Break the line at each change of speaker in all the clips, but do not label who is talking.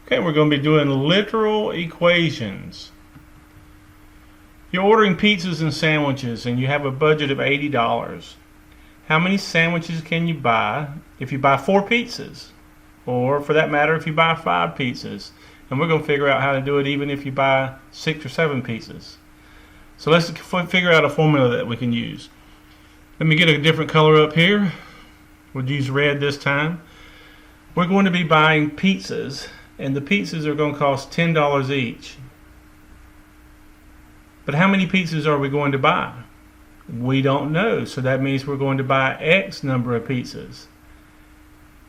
Okay, we're going to be doing literal equations. You're ordering pizzas and sandwiches and you have a budget of $80. How many sandwiches can you buy if you buy 4 pizzas? Or for that matter, if you buy 5 pizzas? And we're going to figure out how to do it even if you buy 6 or 7 pizzas. So let's figure out a formula that we can use. Let me get a different color up here. We'll use red this time. We're going to be buying pizzas, and the pizzas are going to cost $10 each. But how many pizzas are we going to buy? We don't know, so that means we're going to buy X number of pizzas.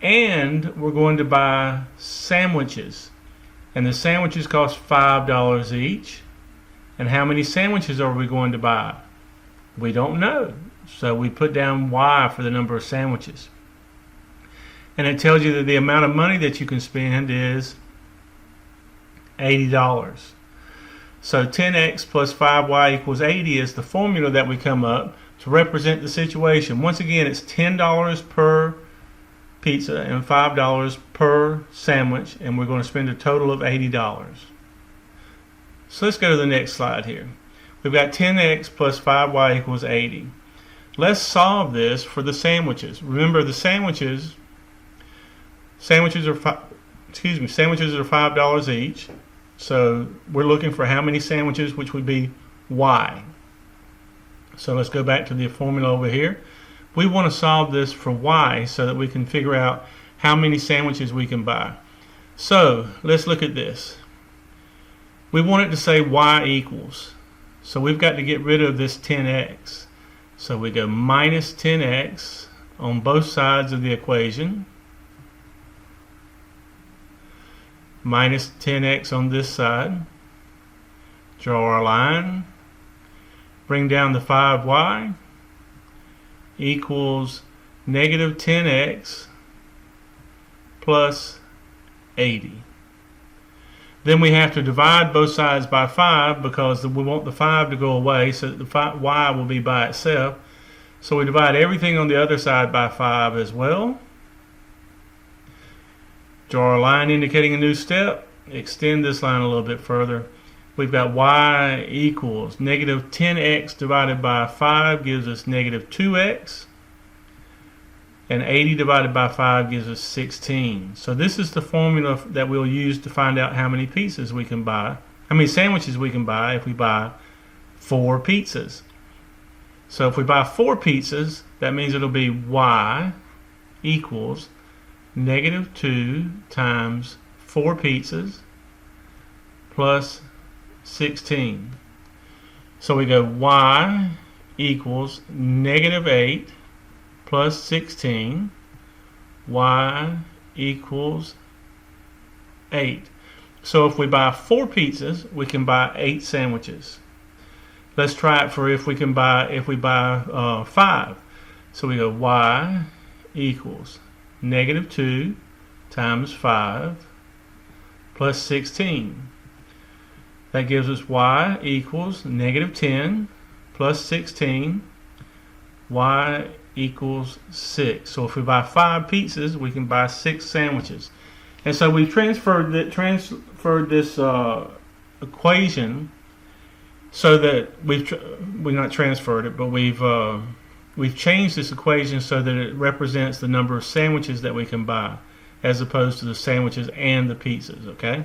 And we're going to buy sandwiches. And the sandwiches cost $5 each. And how many sandwiches are we going to buy? We don't know. So we put down Y for the number of sandwiches. And it tells you that the amount of money that you can spend is $80. So 10x plus 5y equals 80 is the formula that we come up to represent the situation. Once again, it's $10 per pizza and $5 per sandwich, and we're going to spend a total of $80. So let's go to the next slide here. We've got 10x plus 5y equals 80. Let's solve this for the sandwiches. Remember, the sandwiches are $5 each. So we're looking for how many sandwiches, which would be y. So let's go back to the formula over here. We want to solve this for y so that we can figure out how many sandwiches we can buy. So let's look at this. We want it to say y equals. So we've got to get rid of this 10x. So we go minus 10x on both sides of the equation. Minus 10x on this side. Draw our line. Bring down the 5y equals negative 10x plus 80. Then we have to divide both sides by 5 because we want the 5 to go away, so that the y will be by itself. So we divide everything on the other side by 5 as well. Draw a line indicating a new step. Extend this line a little bit further. We've got y equals negative 10x divided by 5 gives us negative 2x. And 80 divided by 5 gives us 16. So this is the formula that we'll use to find out how many pizzas we can buy, how many sandwiches we can buy if we buy 4 pizzas. So if we buy 4 pizzas, that means it'll be y equals negative 2 times 4 pizzas plus 16. So we go y equals negative 8 plus 16, y equals 8. So if we buy 4 pizzas, we can buy 8 sandwiches. Let's try it for if we buy 5. So we go y equals negative 2 times 5 plus 16. That gives us y equals negative 10 plus 16, y equals 6. So if we buy 5 pizzas, we can buy 6 sandwiches. And so we've transferred this equation so that we've not transferred it, but we've changed this equation so that it represents the number of sandwiches that we can buy, as opposed to the sandwiches and the pizzas. Okay.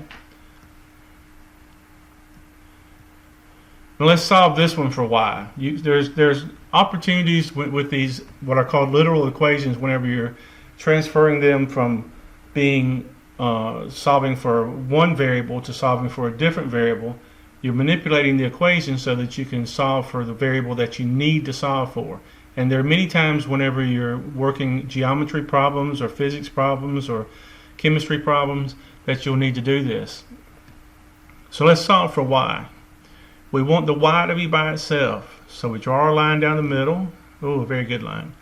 Now let's solve this one for y. There's opportunities with these what are called literal equations whenever you're transferring them from being solving for one variable to solving for a different variable. You're manipulating the equation so that you can solve for the variable that you need to solve for. And there are many times whenever you're working geometry problems or physics problems or chemistry problems that you'll need to do this. So let's solve for y. We want the y to be by itself. So we draw our line down the middle. Oh, a very good line.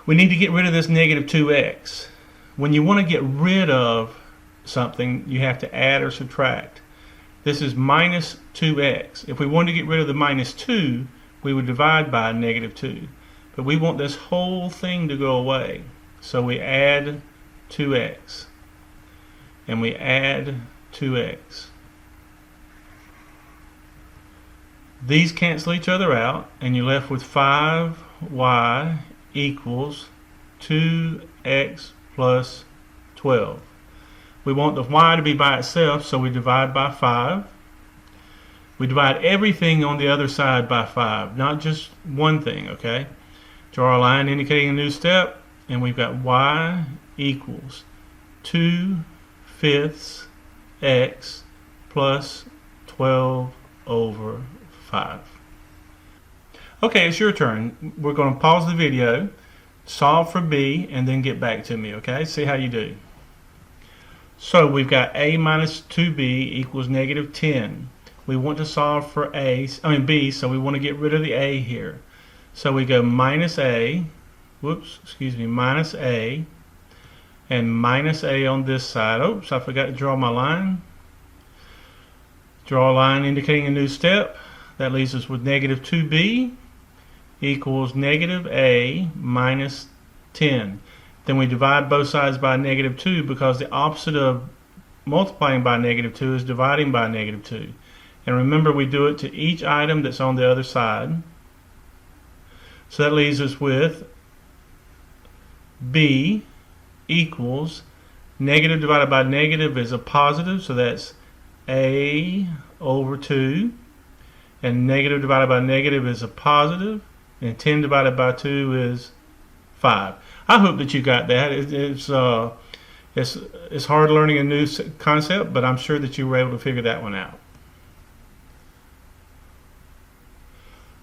We need to get rid of this negative 2x. When you want to get rid of something, you have to add or subtract. This is minus 2x. If we wanted to get rid of the minus 2, we would divide by negative 2. But we want this whole thing to go away. So we add 2x. and we add 2x. These cancel each other out, and you're left with 5y equals 2x plus 12. We want the y to be by itself, so we divide by 5. We divide everything on the other side by 5, not just one thing, okay? Draw a line indicating a new step, and we've got y equals 2/5 x plus 12 over 5. Okay, it's your turn. We're going to pause the video, solve for b, and then get back to me, okay? See how you do. So we've got a minus 2b equals negative 10. We want to solve for b, so we want to get rid of the a here. So we go minus a, minus a, and minus a on this side. Oops, I forgot to draw my line. Draw a line indicating a new step. That leaves us with negative 2b equals negative a minus 10. Then we divide both sides by negative 2 because the opposite of multiplying by negative 2 is dividing by negative 2. And remember, we do it to each item that's on the other side. So that leaves us with b equals negative divided by negative is a positive, so that's a over 2. And negative divided by negative is a positive, and 10 divided by 2 is 5. I hope that you got that. It's hard learning a new concept, but I'm sure that you were able to figure that one out.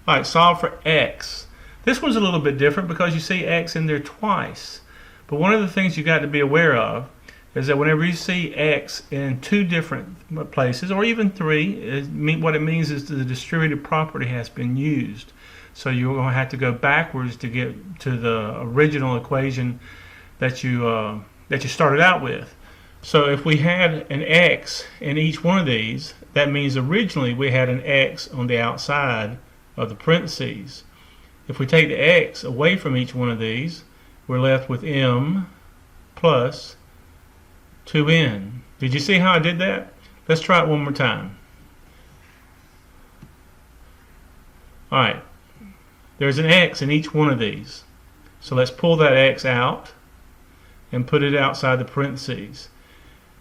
All right, solve for x. This one's a little bit different because you see x in there twice. But one of the things you got to be aware of is that whenever you see x in two different places, or even three, what it means is the distributive property has been used. So you're going to have to go backwards to get to the original equation that you started out with. So if we had an x in each one of these, that means originally we had an x on the outside of the parentheses. If we take the x away from each one of these, we're left with m plus 2n. Did you see how I did that? Let's try it one more time. Alright, there's an x in each one of these. So let's pull that x out and put it outside the parentheses.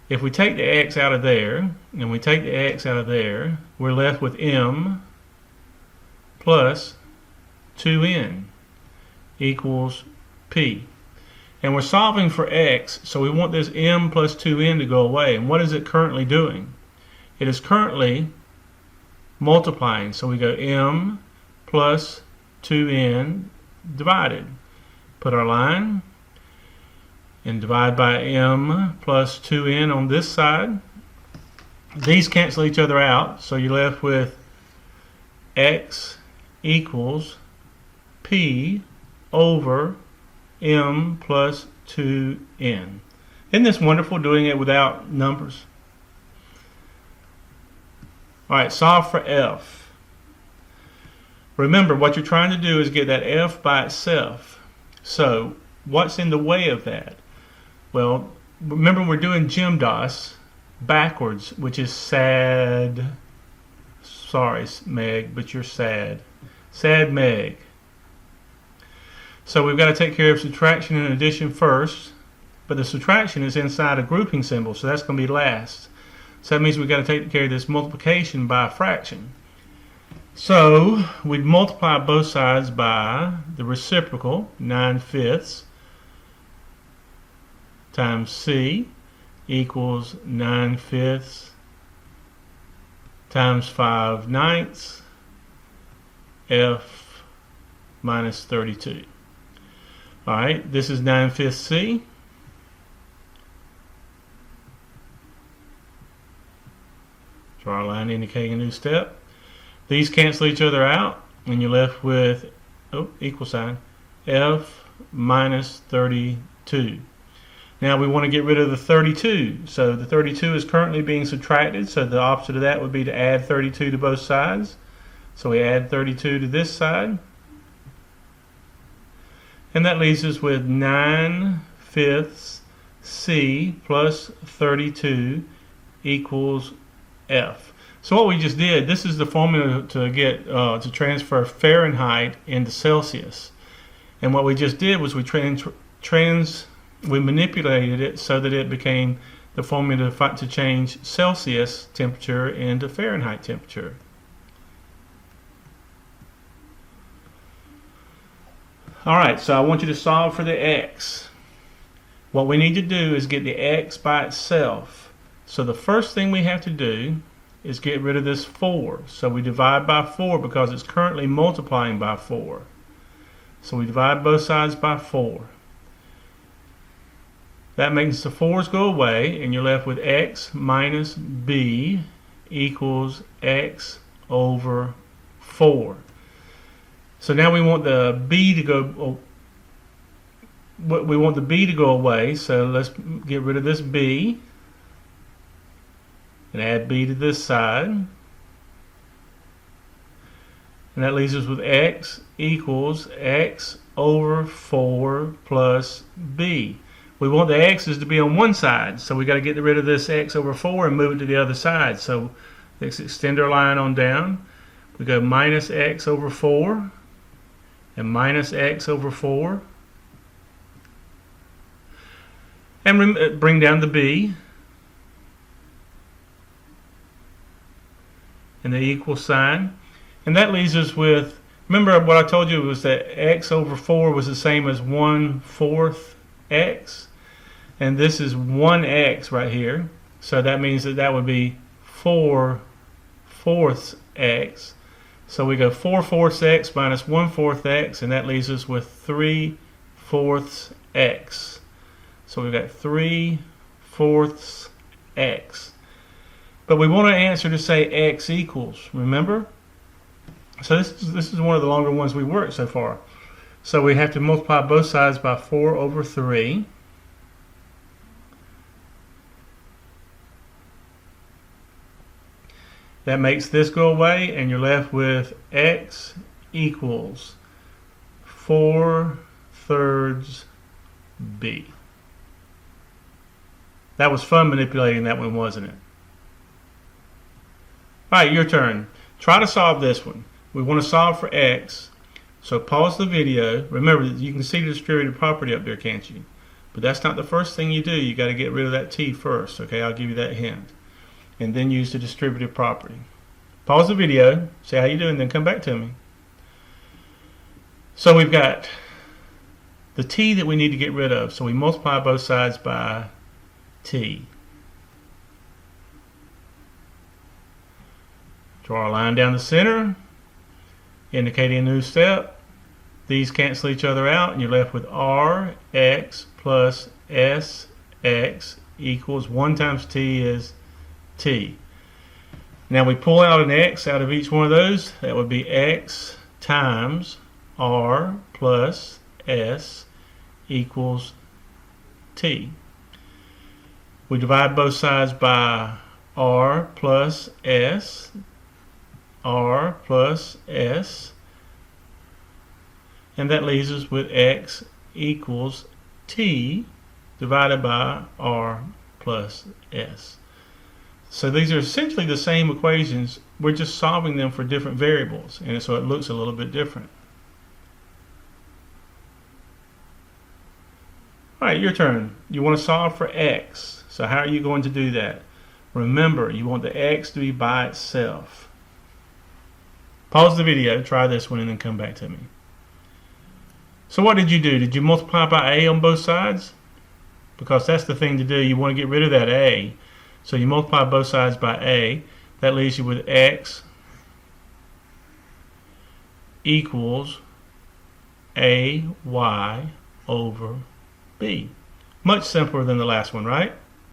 If we take the x out of there, and we take the x out of there, we're left with m plus 2n equals p. And we're solving for x, so we want this m plus 2n to go away. And what is it currently doing? It is currently multiplying. So we go m plus 2n divided. Put our line and divide by m plus 2n on this side. These cancel each other out, so you're left with x equals p over m plus 2n. Isn't this wonderful doing it without numbers? Alright, solve for f. Remember, what you're trying to do is get that f by itself. So, what's in the way of that? Well, remember we're doing GEMDAS backwards, which is sad. Sorry, Meg, but you're sad. Sad Meg. So we've got to take care of subtraction and addition first, but the subtraction is inside a grouping symbol, so that's going to be last. So that means we've got to take care of this multiplication by a fraction. So we'd multiply both sides by the reciprocal, 9/5 times c equals 9/5 times 5/9 f minus 32. Alright, this is 9/5 c. Draw a line indicating a new step. These cancel each other out, and you're left with equal sign f minus 32. Now we want to get rid of the 32. So the 32 is currently being subtracted, so the opposite of that would be to add 32 to both sides. So we add 32 to this side. And that leaves us with 9/5 C plus 32 equals F. So what we just did, this is the formula to get to transfer Fahrenheit into Celsius. And what we just did was we manipulated it so that it became the formula to change Celsius temperature into Fahrenheit temperature. Alright, so I want you to solve for the x. What we need to do is get the x by itself. So the first thing we have to do is get rid of this 4. So we divide by 4 because it's currently multiplying by 4. So we divide both sides by 4. That makes the 4's go away, and you're left with x minus b equals x over 4. So now we want the b to go. We want the b to go away. So let's get rid of this b and add b to this side, and that leaves us with x equals x over 4 plus b. We want the x's to be on one side, so we got to get rid of this x over 4 and move it to the other side. So let's extend our line on down. We go minus x over 4 and minus x over 4, and bring down the b and the equal sign, and that leaves us with, remember what I told you was that x over 4 was the same as 1/4 x, and this is 1x right here, so that means that would be 4/4 x. So we go 4/4 x minus 1/4 x, and that leaves us with 3/4 x. So we've got 3/4 x. But we want our answer to say x equals, remember? So this is one of the longer ones we worked so far. So we have to multiply both sides by 4 over 3. That makes this go away, and you're left with x equals 4/3 b. That was fun manipulating that one, wasn't it? Alright, your turn. Try to solve this one. We want to solve for x. So pause the video. Remember, you can see the distributive property up there, can't you? But that's not the first thing you do. You got to get rid of that t first. Okay, I'll give you that hint. And then use the distributive property. Pause the video, see how you're doing, then come back to me. So we've got the t that we need to get rid of. So we multiply both sides by t. Draw a line down the center, indicating a new step. These cancel each other out, and you're left with rx plus sx equals 1 times t is t. Now we pull out an x out of each one of those. That would be x times r plus s equals t. We divide both sides by r plus s, and that leaves us with x equals t divided by r plus s. So these are essentially the same equations, we're just solving them for different variables, and so it looks a little bit different. Alright, your turn. You want to solve for x. So how are you going to do that? Remember, you want the x to be by itself. Pause the video, try this one, and then come back to me. So what did you do? Did you multiply by a on both sides? Because that's the thing to do. You want to get rid of that a. So you multiply both sides by a. That leaves you with x equals ay over b. Much simpler than the last one, right?